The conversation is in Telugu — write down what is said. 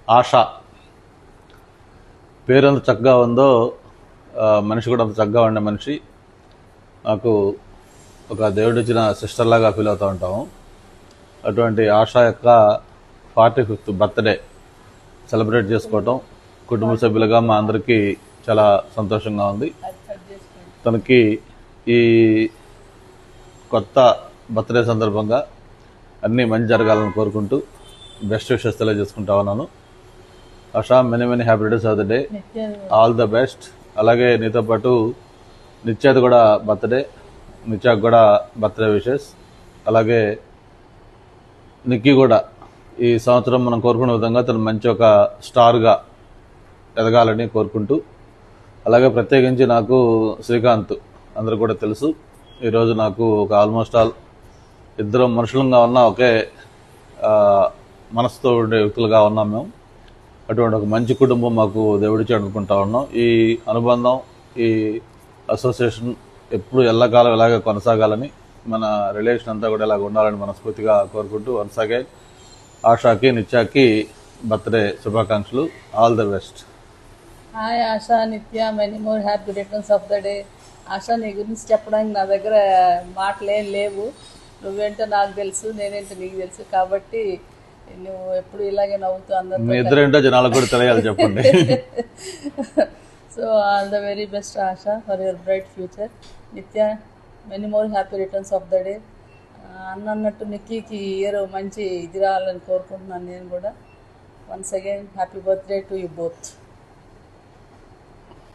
ఆశ పేరు ఎంత చక్కగా ఉందో మనిషి కూడా అంత చక్కగా ఉండే మనిషి. నాకు ఒక దేవుడిచ్చిన సిస్టర్ లాగా ఫీల్ అవుతూ ఉంటాము. అటువంటి ఆశ యొక్క 45th బర్త్డే సెలబ్రేట్ చేసుకోవటం కుటుంబ సభ్యులుగా మా అందరికీ చాలా సంతోషంగా ఉంది. తనకి ఈ కొత్త బర్త్డే సందర్భంగా అన్నీ మంచి జరగాలని కోరుకుంటూ బెస్ట్ విషెస్ తెలియజేసుకుంటా ఉన్నాను. ASHA, many many happy returns of the day, all the best. అలాగే నీతో పాటు నిత్యాది కూడా బర్త్డే, నిత్యాకు కూడా బర్త్డే విషెస్. అలాగే నిక్కీ కూడా ఈ సంవత్సరం మనం కోరుకునే విధంగా తను మంచి ఒక స్టార్గా ఎదగాలని కోరుకుంటూ, అలాగే ప్రత్యేకించి నాకు శ్రీకాంత్ అందరూ కూడా తెలుసు. ఈరోజు నాకు ఒక ఆల్మోస్ట్ ఆల్ ఇద్దరం మనుషులంగా ఉన్న ఒకే మనసుతో ఉండే వ్యక్తులుగా ఉన్నాం మేము. అటువంటి ఒక మంచి కుటుంబం మాకు దేవుడిచ్చి అనుకుంటా ఉన్నాం. ఈ అనుబంధం, ఈ అసోసియేషన్ ఎప్పుడు ఎల్లకాలం ఇలాగే కొనసాగాలని, మన రిలేషన్ అంతా కూడా ఇలాగ ఉండాలని మనస్ఫూర్తిగా కోరుకుంటూ వన్స్ అగైన్ ఆశాకి, నిత్యాకి బర్త్డే శుభాకాంక్షలు. All the best. Hi Asha, Nitya, many more happy returns of the day. Asha, నీ గురించి చెప్పడానికి నా దగ్గర మాటలేం లేవు. నువ్వేంటో నాకు తెలుసు, నేనేంటో నీకు తెలుసు. కాబట్టి నువ్వు ఎప్పుడు ఇలాగే నవ్వుతూ మీ ఇద్దరేంటో జనాలకు కూడా తెలియాలి, చెప్పండి. So all the very best Asha for your bright future. Nitya, many more happy returns of the day. అన్నట్టు నిక్కీకి ఇయర్ మంచి ఇది రావాలని కోరుకుంటున్నాను నేను కూడా. Once again happy birthday to you both.